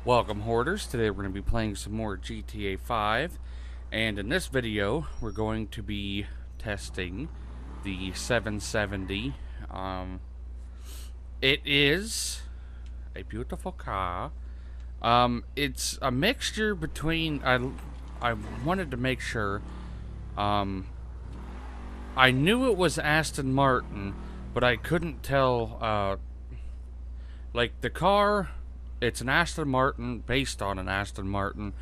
Welcome, Hoarders. Today we're going to be playing some more GTA 5, and in this video we're going to be testing the 770. It is a beautiful car. It's a mixture between, I wanted to make sure, I knew it was Aston Martin, but I couldn't tell, like the car. It's an Aston Martin, based on an Aston Martin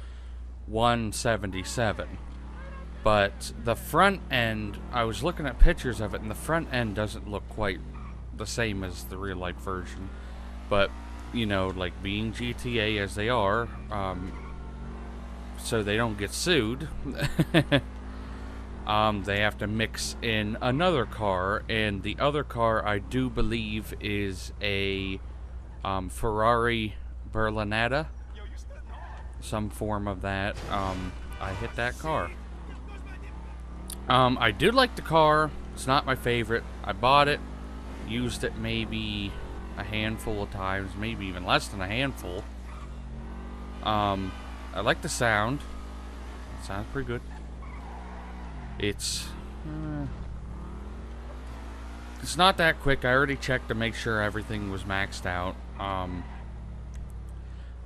177. But the front end, I was looking at pictures of it, and the front end doesn't look quite the same as the real-life version. But, you know, like being GTA as they are, so they don't get sued, they have to mix in another car, and the other car, I do believe, is a Ferrari Berlinetta, some form of that. I hit that car. I do like the car. It's not my favorite. I bought it, used it maybe a handful of times, maybe even less than a handful. I like the sound. It sounds pretty good. It's not that quick. I already checked to make sure everything was maxed out.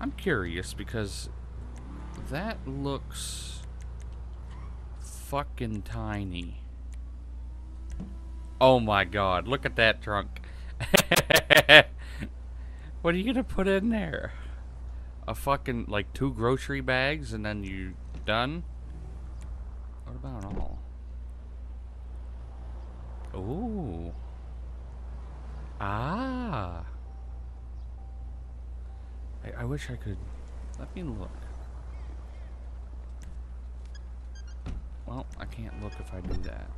I'm curious because that looks fucking tiny. Oh my god, look at that trunk. What are you gonna put in there? A fucking, like, 2 grocery bags and then you done? What about all? Ooh. Ah. I wish I could. Let me look. Well, I can't look if I do that.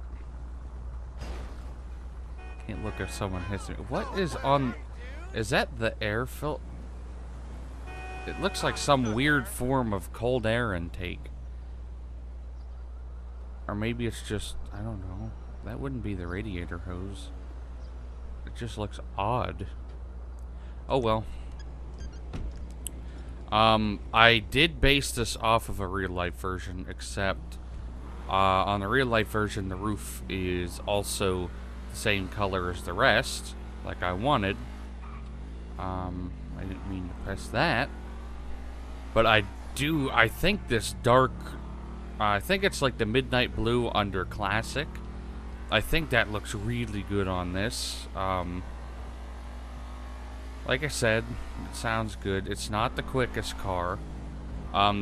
Can't look if someone hits me. What is on? Is that the air filter? It looks like some weird form of cold air intake. Or maybe it's just, I don't know. That wouldn't be the radiator hose. It just looks odd. Oh well. I did base this off of a real-life version, except on the real-life version, the roof is also the same color as the rest, like I wanted. I didn't mean to press that. But I think this dark, I think it's like the midnight blue under classic. I think that looks really good on this. Like I said, it sounds good. It's not the quickest car.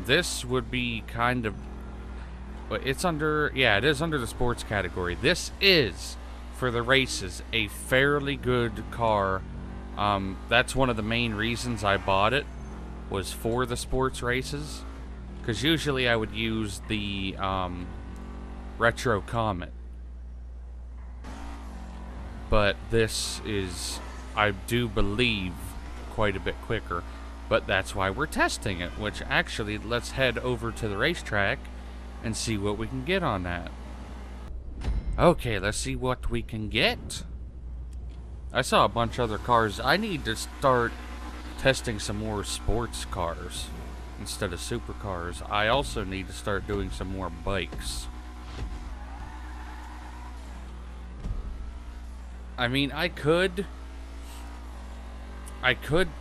This would be kind of, it's under, yeah, it is under the sports category. This is, for the races, a fairly good car. That's one of the main reasons I bought it, was for the sports races. Because usually I would use the Retro Comet. But this is, I do believe, quite a bit quicker. But that's why we're testing it, which actually, let's head over to the racetrack and see what we can get on that. Okay, let's see what we can get. I saw a bunch of other cars. I need to start testing some more sports cars instead of supercars. I also need to start doing some more bikes. I mean, I could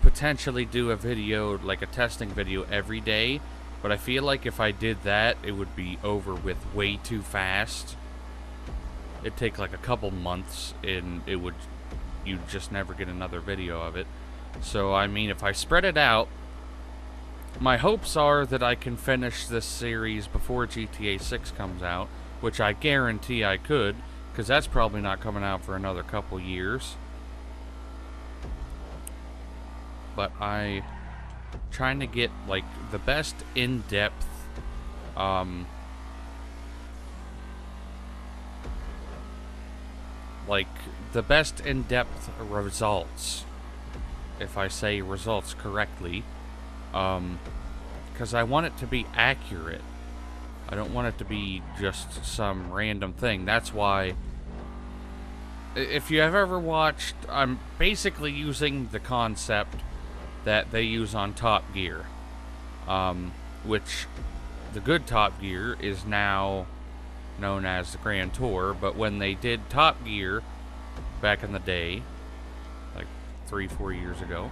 potentially do a video, like a testing video every day, but I feel like if I did that, it would be over with way too fast. It'd take like a couple months, and you'd just never get another video of it. So, I mean, if I spread it out, my hopes are that I can finish this series before GTA 6 comes out, which I guarantee I could, because that's probably not coming out for another couple years. But I'm trying to get, like, the best in-depth, results, if I say results correctly, because I want it to be accurate. I don't want it to be just some random thing. That's why, if you have ever watched, I'm basically using the concept that they use on Top Gear, which the good Top Gear is now known as the Grand Tour, but when they did Top Gear back in the day, like 3-4 years ago,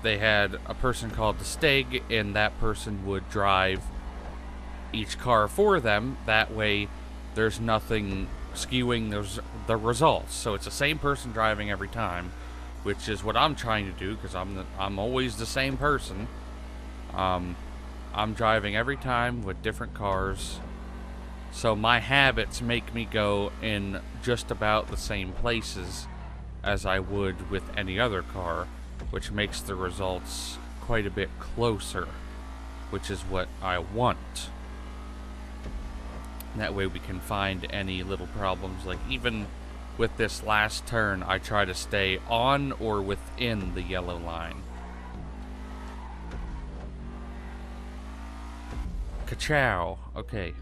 they had a person called the Stig, and that person would drive each car for them. That way there's nothing skewing the results, so it's the same person driving every time, which is what I'm trying to do, because I'm always the same person. I'm driving every time with different cars, so my habits make me go in just about the same places as I would with any other car, which makes the results quite a bit closer, which is what I want. That way we can find any little problems. Like even with this last turn, I try to stay on or within the yellow line. Ka-chow. Okay.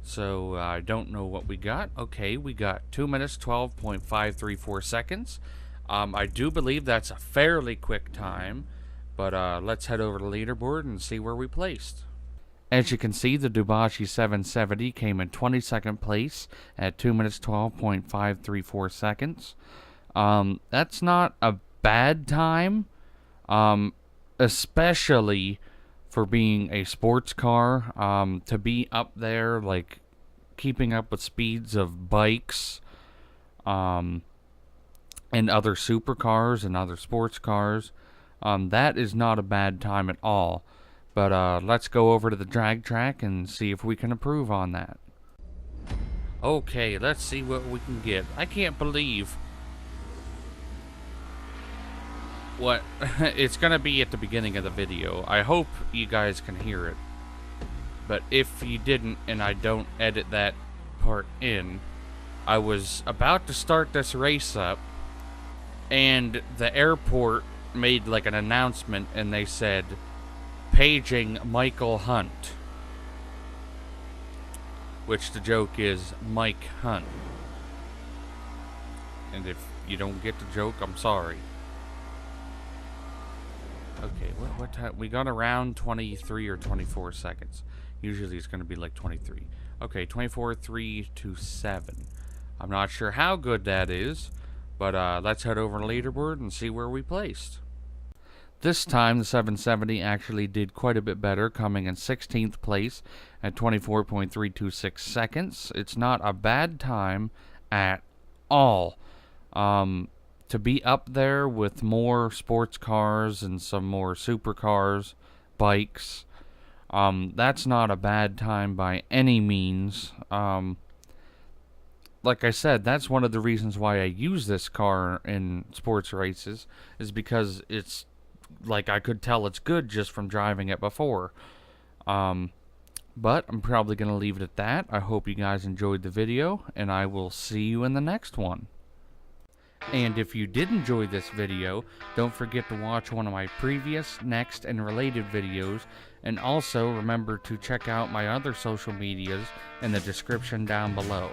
So I don't know what we got. Okay, we got 2 minutes, 12.534 seconds. I do believe that's a fairly quick time, but let's head over to the leaderboard and see where we placed. As you can see, the Dewbauchee 770 came in 22nd place at 2 minutes, 12.534 seconds. That's not a bad time, especially for being a sports car. To be up there, like, keeping up with speeds of bikes, and other supercars and other sports cars, that is not a bad time at all. But let's go over to the drag track and see if we can improve on that. Okay, let's see what we can get. I can't believe what it's gonna be at the beginning of the video. I hope you guys can hear it, but if you didn't and I don't edit that part in, I was about to start this race up, and the airport made like an announcement, and they said, "Paging Michael Hunt," which the joke is Mike Hunt. And if you don't get the joke, I'm sorry. Okay, what time? We got around 23 or 24 seconds. Usually it's going to be like 23. Okay, 24.327. I'm not sure how good that is, but let's head over to the leaderboard and see where we placed. This time, the 770 actually did quite a bit better, coming in 16th place at 24.326 seconds. It's not a bad time at all. To be up there with more sports cars and some more supercars, bikes, that's not a bad time by any means. Like I said, that's one of the reasons why I use this car in sports races, is because it's like I could tell it's good just from driving it before. But I'm probably going to leave it at that. I hope you guys enjoyed the video, and I will see you in the next one. And if you did enjoy this video, don't forget to watch one of my previous, next, and related videos, and also remember to check out my other social medias in the description down below.